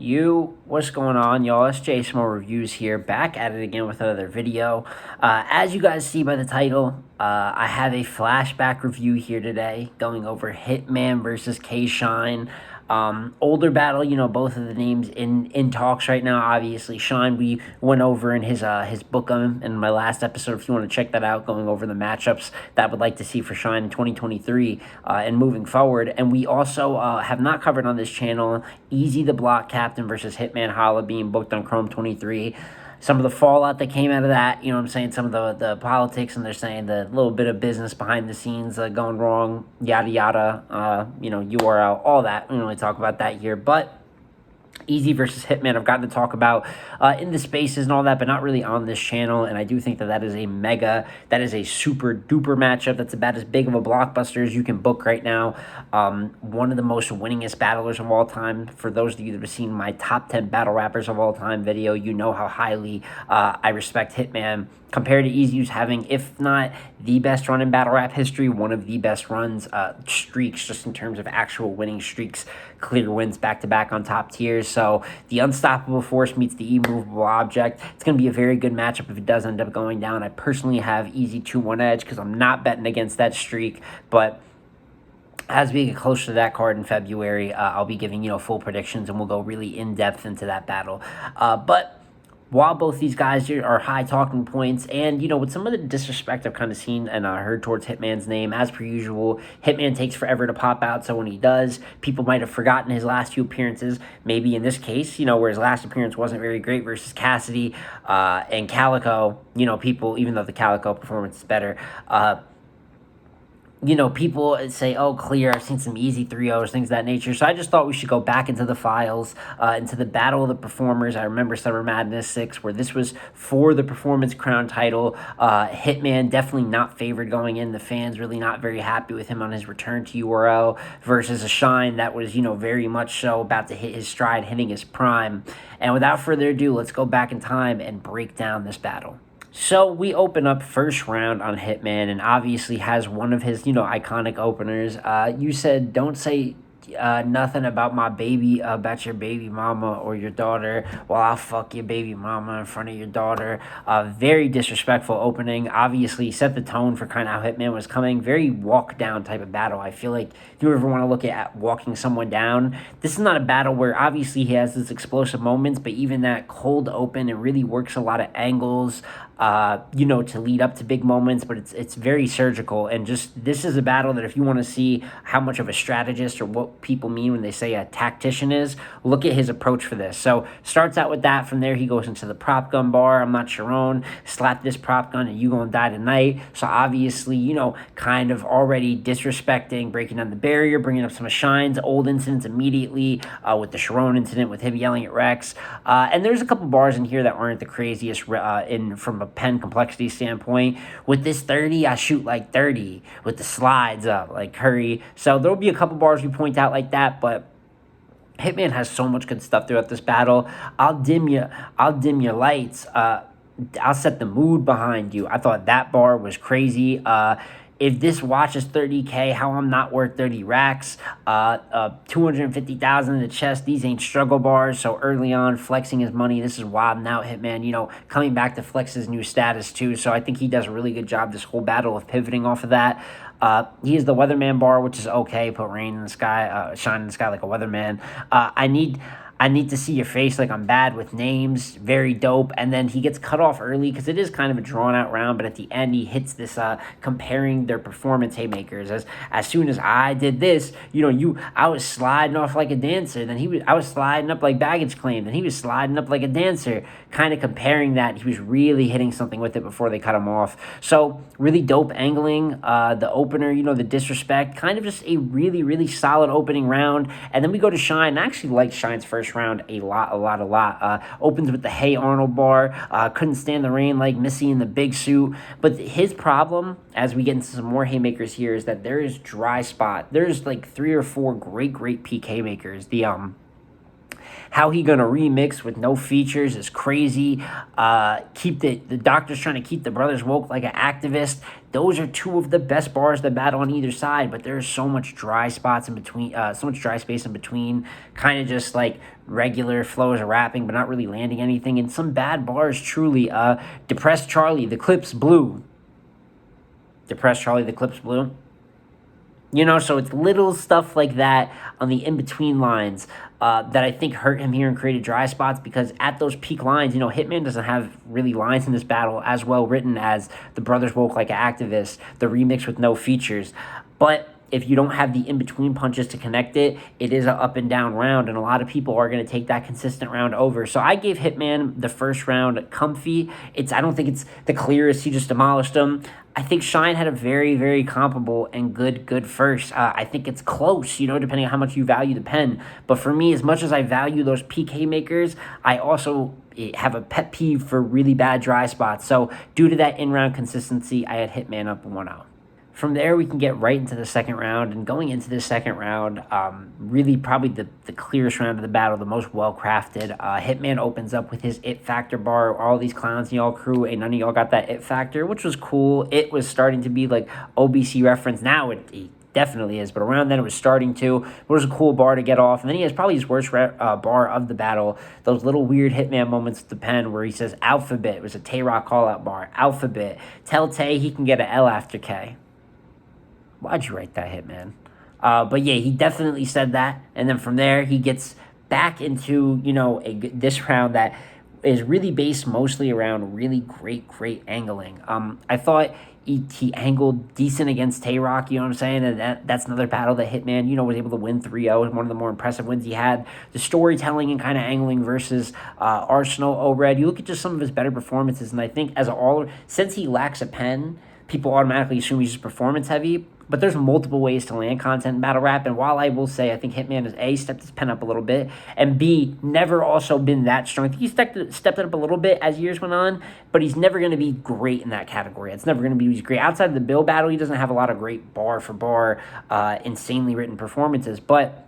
What's going on, y'all? It's Jay Small Reviews here, back at it again with another video. As you guys see by the title, I have a flashback review here today, going over Hitman versus KShine. Older battle, both of the names in talks right now. Obviously, Shine, we went over in his book in my last episode. If you want to check that out, going over the matchups that I would like to see for Shine in 2023 and moving forward. And we also have not covered on this channel Easy the Block Captain versus Hitman Holla being booked on Chrome 23. Some of the fallout that came out of that, some of the politics, and they're saying the little bit of business behind the scenes going wrong, yada yada, URL, all that. We don't really talk about that here, but Easy versus Hitman I've gotten to talk about in the spaces and all that, but not really on this channel. And I do think that is a super duper matchup that's about as big of a blockbuster as you can book right now. One of the most winningest battlers of all time. For those of you that have seen my top 10 battle rappers of all time video, you know how highly I respect Hitman. Compared to Easy, who's having, if not the best run in battle rap history, one of the best runs, streaks, just in terms of actual winning streaks, clear wins back-to-back on top tiers. So the unstoppable force meets the immovable object. It's going to be a very good matchup if it does end up going down. I personally have Easy 2-1 edge because I'm not betting against that streak, but as we get closer to that card in February, I'll be giving, full predictions, and we'll go really in-depth into that battle. But while both these guys are high talking points, and, with some of the disrespect I've kind of seen and heard towards Hitman's name, as per usual, Hitman takes forever to pop out, so when he does, people might have forgotten his last few appearances. Maybe in this case, where his last appearance wasn't very great versus Cassidy and Calico, people, even though the Calico performance is better, people say, oh, clear, I've seen some easy 3-0s, things of that nature. So I just thought we should go back into the files, into the Battle of the Performers. I remember Summer Madness 6, where this was for the Performance Crown title. Hitman definitely not favored going in. The fans really not very happy with him on his return to URL versus a Shine that was, very much so about to hit his stride, hitting his prime. And without further ado, let's go back in time and break down this battle. So we open up first round on Hitman, and obviously has one of his, iconic openers. You said, don't say nothing about my baby, about your baby mama or your daughter, while I'll fuck your baby mama in front of your daughter. Very disrespectful opening. Obviously set the tone for kind of how Hitman was coming. Very walk down type of battle. I feel like if you ever want to look at walking someone down, this is not a battle where obviously he has this explosive moments, but even that cold open, it really works a lot of angles, to lead up to big moments, but it's very surgical. And just, this is a battle that if you want to see how much of a strategist or what people mean when they say a tactician is, look at his approach for this. So starts out with that. From there, he goes into the prop gun bar. I'm not your own. Slap this prop gun and you gonna die tonight. So obviously, kind of already disrespecting, breaking down the barrier, bringing up some of Shine's old incidents immediately, with the Sharon incident with him yelling at Rex. And there's a couple bars in here that aren't the craziest from a pen complexity standpoint. With this 30, I shoot like 30 with the slides up like Curry. So there'll be a couple bars we point out like that, but Hitman has so much good stuff throughout this battle. I'll dim your lights. I'll set the mood behind you. I thought that bar was crazy. If this watch is 30K, how I'm not worth 30 racks, 250,000 in the chest, these ain't struggle bars. So early on, flexing his money, this is wild. Now Hitman, coming back to flex his new status too. So I think he does a really good job this whole battle of pivoting off of that. He is the weatherman bar, which is okay. Put rain in the sky, shine in the sky like a weatherman. I need to see your face like I'm bad with names. Very dope. And then he gets cut off early because it is kind of a drawn-out round, but at the end he hits this comparing their performance haymakers. As soon as I did this, I was sliding off like a dancer. Then I was sliding up like baggage claim. Then he was sliding up like a dancer. Kind of comparing that. He was really hitting something with it before they cut him off. So really dope angling. The opener, the disrespect. Kind of just a really, really solid opening round. And then we go to Shine. I actually liked Shine's first round a lot. Opens with the Hey Arnold bar. Couldn't stand the rain like Missy in the big suit. But his problem, as we get into some more haymakers here, is that there is dry spot. There's like 3 or 4 great PK makers. How he gonna remix with no features is crazy. The doctor's trying to keep the brothers woke like an activist. those are two of the best bars that battle on either side, but there's so much dry spots in between, so much dry space in between, kind of just like regular flows of rapping, but not really landing anything. And some bad bars, truly. Depressed Charlie, the clip's blue. Depressed Charlie, the clip's blue. So it's little stuff like that on the in-between lines that I think hurt him here and created dry spots, because at those peak lines, Hitman doesn't have really lines in this battle as well written as The Brothers Woke Like an Activist, the remix with no features. But if you don't have the in-between punches to connect it, it is an up and down round, and a lot of people are going to take that consistent round over. So I gave Hitman the first round comfy. I don't think it's the clearest. He just demolished him. I think Shine had a very, very comparable and good first. I think it's close, depending on how much you value the pen. But for me, as much as I value those peak haymakers, I also have a pet peeve for really bad dry spots. So due to that in-round consistency, I had Hitman up 1-0. From there, we can get right into the second round. And going into the second round, really probably the clearest round of the battle, the most well-crafted. Hitman opens up with his It Factor bar. All these clowns in y'all crew, and none of y'all got that It Factor, which was cool. It was starting to be like OBC reference. Now it definitely is, but around then it was starting to. It was a cool bar to get off. And then he has probably his worst bar of the battle. Those little weird Hitman moments with the pen where he says alphabet. It was a Tay-Rock call-out bar. Alphabet. Tell Tay he can get an L after K. Why'd you write that, Hitman? But yeah, he definitely said that. And then from there, he gets back into, this round that is really based mostly around really great angling. I thought he angled decent against Tay-Rock, you know what I'm saying? And that's another battle that Hitman, was able to win 3-0. One of the more impressive wins he had. The storytelling and kind of angling versus Arsenal, O-Red. You look at just some of his better performances, and I think since he lacks a pen, people automatically assume he's just performance heavy. But there's multiple ways to land content in battle rap, and while I will say I think Hitman has A, stepped his pen up a little bit, and B, never also been that strong. I think he stepped it up a little bit as years went on, but he's never going to be great in that category. It's never going to be he's great. Outside of the Bill battle, he doesn't have a lot of great bar-for-bar, insanely written performances, but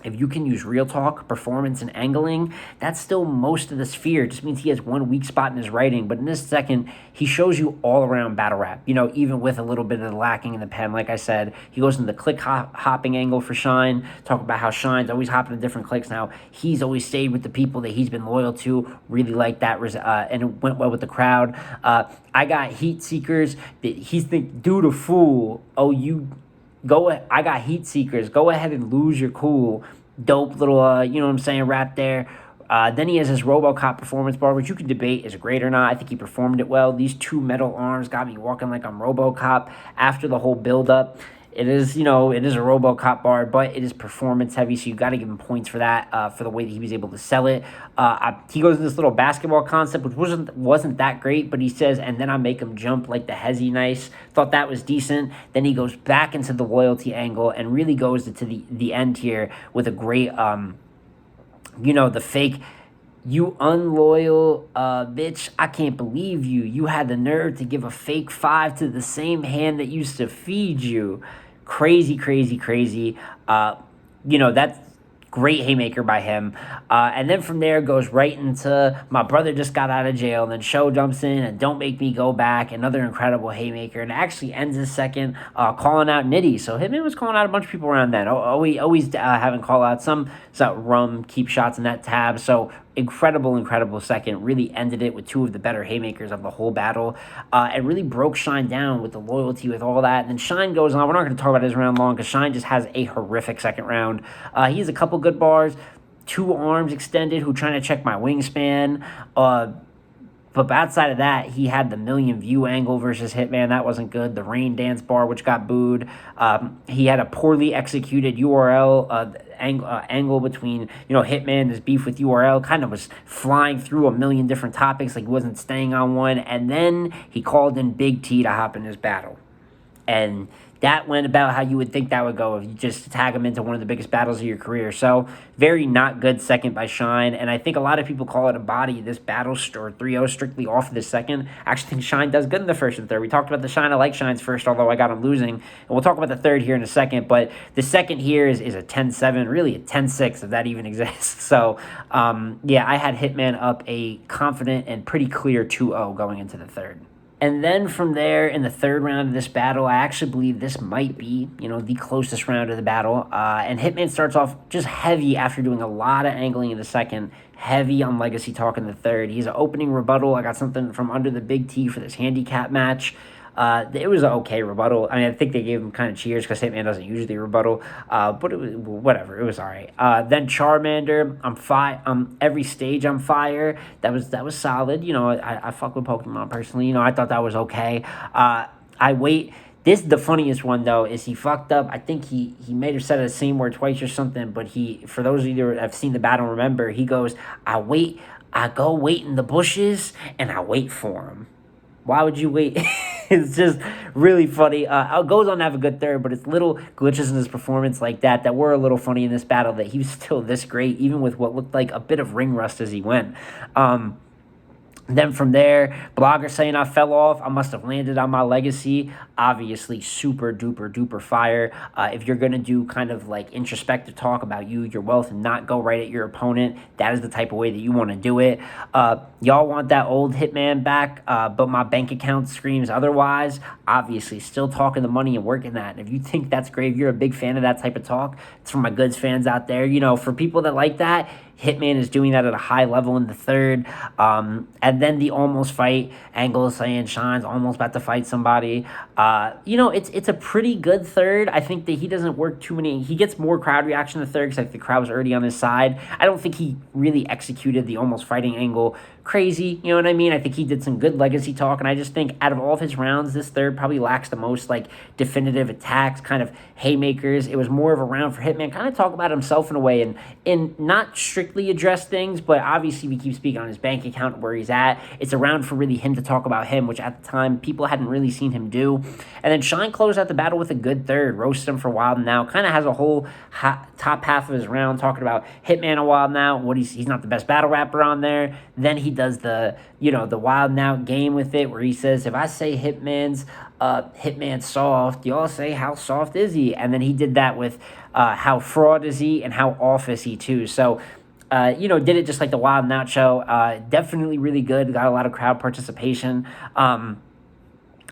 if you can use real talk, performance, and angling, that's still most of the sphere. It just means he has one weak spot in his writing. But in this second, he shows you all-around battle rap, even with a little bit of the lacking in the pen. Like I said, he goes into the click hopping angle for Shine, talk about how Shine's always hopping to different clicks now. He's always stayed with the people that he's been loyal to, really like that, and it went well with the crowd. I got Heat Seekers. He's the dude a fool. Oh, I got Heat Seekers. Go ahead and lose your cool. Dope little, rap there. Then he has his RoboCop performance bar, which you can debate is great or not. I think he performed it well. These two metal arms got me walking like I'm RoboCop after the whole build-up. It is a RoboCop bar, but it is performance heavy, so you got to give him points for that, for the way that he was able to sell it. He goes into this little basketball concept, which wasn't that great, but he says, and then I make him jump like the Hezzy nice. Thought that was decent. Then he goes back into the loyalty angle and really goes to the end here with a great, the fake. You unloyal bitch, I can't believe you. You had the nerve to give a fake 5 to the same hand that used to feed you. Crazy. That's great haymaker by him. And then from there goes right into my brother just got out of jail. And then Show jumps in and Don't Make Me Go Back. Another incredible haymaker. And actually ends his second calling out Nitty. So Hitman was calling out a bunch of people around then. Always having call out some rum, keep shots in that tab. So incredible second. Really ended it with two of the better haymakers of the whole battle. And really broke Shine down with the loyalty, with all that. And then Shine goes on. We're not going to talk about his round long because Shine just has a horrific second round. He has a couple good bars. Two arms extended, who trying to check my wingspan. But outside of that, he had the million view angle versus Hitman. That wasn't good. The rain dance bar, which got booed. He had a poorly executed URL angle between, Hitman and his beef with URL. Kind of was flying through a million different topics, like he wasn't staying on one. And then he called in Big T to hop in his battle. And that went about how you would think that would go if you just tag him into one of the biggest battles of your career. So, very not good second by Shine. And I think a lot of people call it a body. This battle, or 3-0, strictly off of the second. I actually think Shine does good in the first and third. We talked about the Shine. I like Shine's first, although I got him losing. And we'll talk about the third here in a second. But the second here is a 10-7, really a 10-6, if that even exists. So, I had Hitman up a confident and pretty clear 2-0 going into the third. And then from there, in the third round of this battle, I actually believe this might be, the closest round of the battle. And Hitman starts off just heavy after doing a lot of angling in the second, heavy on legacy talk in the third. He's an opening rebuttal. I got something from under the big T for this handicap match. It was an okay rebuttal. I mean, I think they gave him kind of cheers because Hitman doesn't usually rebuttal, but it was whatever. It was all right. Then Charmander, every stage I'm fire. That was solid. I fuck with Pokemon personally. I thought that was okay. I wait. This the funniest one though is he fucked up. I think he may have said the same word twice or something. But for those of you that have seen the battle, remember he goes, I go wait in the bushes and I wait for him. Why would you wait? It's just really funny. Goes on to have a good third, but it's little glitches in his performance like that were a little funny in this battle that he was still this great, even with what looked like a bit of ring rust as he went. Then from there, blogger saying I fell off. I must have landed on my legacy. Obviously, super duper duper fire. If you're going to do kind of like introspective talk about you, your wealth, and not go right at your opponent, that is the type of way that you want to do it. Y'all want that old Hitman back, but my bank account screams otherwise. Obviously, still talking the money and working that. And if you think that's great, if you're a big fan of that type of talk, it's for my goods fans out there. For people that like that, Hitman is doing that at a high level in the third. And then the almost fight, Angle saying Shine's almost about to fight somebody. It's a pretty good third. I think that he doesn't work too many. He gets more crowd reaction in the third because I think the crowd was already on his side. I don't think he really executed the almost fighting Angle crazy. You know what I mean? I think he did some good legacy talk, and I just think out of all of his rounds, this third probably lacks the most like definitive attacks, kind of haymakers. It was more of a round for Hitman, kind of talk about himself in a way, and not strictly address things, but obviously we keep speaking on his bank account, where he's at. It's a round for really him to talk about him, which at the time people hadn't really seen him do. And then Shine closed out the battle with a good third, roasted him for a while now, kind of has a whole top half of his round talking about Hitman a while now. He's not the best battle rapper on there. Then he does the wild now game with it, where he says, if I say Hitman's soft, y'all say how soft is he? And then he did that with how fraud is he and how off is he too. So did it just like the Wild and Out show. Definitely really good. Got a lot of crowd participation.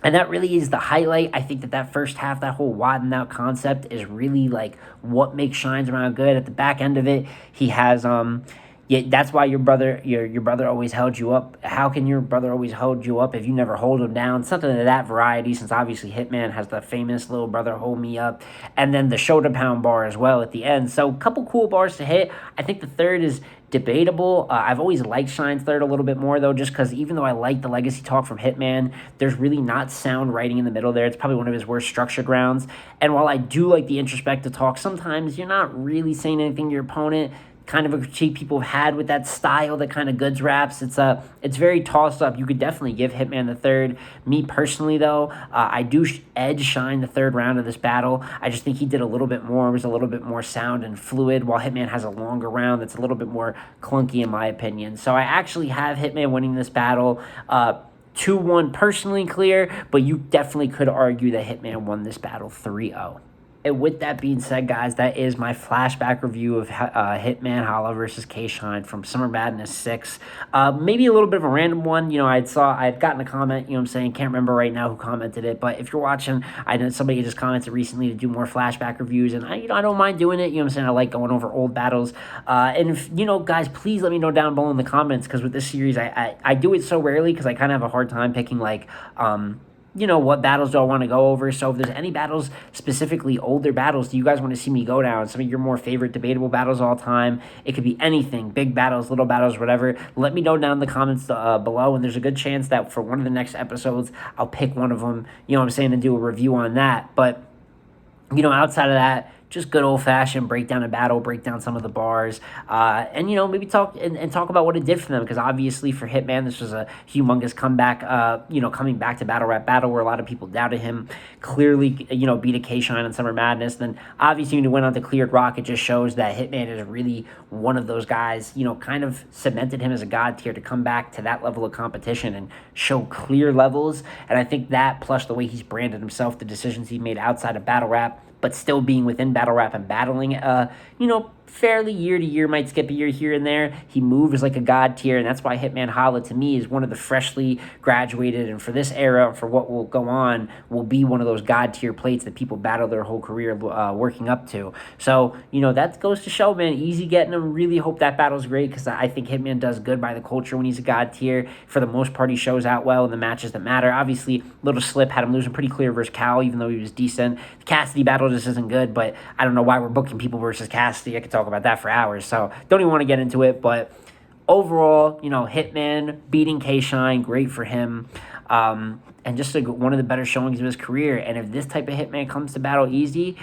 And that really is the highlight. I think that first half, that whole Wild and Out concept is really like what makes Shine's round good. At the back end of it, he has that's why your brother always held you up. How can your brother always hold you up if you never hold him down? Something of that variety, since obviously Hitman has the famous little brother hold me up. And then the shoulder pound bar as well at the end. So a couple cool bars to hit. I think the third is debatable. I've always liked Shine's third a little bit more, though, just because even though I like the legacy talk from Hitman, there's really not sound writing in the middle there. It's probably one of his worst structured rounds. And while I do like the introspective talk, sometimes you're not really saying anything to your opponent. Kind of a critique people have had with that style, that kind of goods raps. It's very tossed up. You could definitely give Hitman the third. Me personally, though, I do edge Shine the third round of this battle. I just think he did a little bit more. It was a little bit more sound and fluid, while Hitman has a longer round that's a little bit more clunky in my opinion. So I actually have Hitman winning this battle. 2-1 personally clear, but you definitely could argue that Hitman won this battle 3-0. And with that being said, guys, that is my flashback review of Hitman Holla versus KShine from Summer Madness 6. Maybe a little bit of a random one. I had gotten a comment, I'm saying, can't remember right now who commented it, but if you're watching, I know somebody just commented recently to do more flashback reviews, and I don't mind doing it. I'm saying I like going over old battles. And if, guys, please let me know down below in the comments, because with this series, I do it so rarely because I kind of have a hard time picking, like, what battles do I want to go over? So if there's any battles, specifically older battles, do you guys want to see me go down? Some of your more favorite debatable battles of all time. It could be anything, big battles, little battles, whatever. Let me know down in the comments below, and there's a good chance that for one of the next episodes, I'll pick one of them, and do a review on that. But, outside of that, just good old-fashioned break down a battle, break down some of the bars, and, maybe talk and talk about what it did for them, because obviously for Hitman, this was a humongous comeback, coming back to Battle Rap Battle, where a lot of people doubted him, clearly, beat a KShine on Summer Madness. Then, obviously, when he went on to Cleared Rock, it just shows that Hitman is really one of those guys, kind of cemented him as a god tier to come back to that level of competition and show clear levels. And I think that, plus the way he's branded himself, the decisions he made outside of Battle Rap, but still being within Battle Rap and battling, fairly year to year, might skip a year here and there. He moves like a god tier, and that's why Hitman Holla to me is one of the freshly graduated, and for this era, for what will go on, will be one of those god tier plates that people battle their whole career working up to. So, that goes to show, man, easy getting him. Really hope that battle's great, because I think Hitman does good by the culture when he's a god tier. For the most part, he shows out well in the matches that matter. Obviously, little slip had him losing pretty clear versus Cal, even though he was decent. The Cassidy battle just isn't good, but I don't know why we're booking people versus Cassidy. I could talk about that for hours, so don't even want to get into it. But overall, Hitman beating KShine, great for him. And just one of the better showings of his career. And if this type of Hitman comes to battle Easy,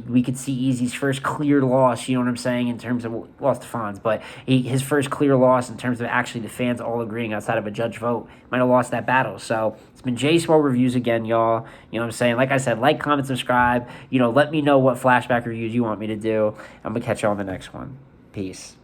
we could see Easy's first clear loss, you know what I'm saying, in terms of, lost to Fonz, but his first clear loss in terms of actually the fans all agreeing outside of a judge vote. Might have lost that battle. So it's been J Small Reviews again, y'all. You know what I'm saying? Like I said, like, comment, subscribe. Let me know what flashback reviews you want me to do. I'm going to catch you on the next one. Peace.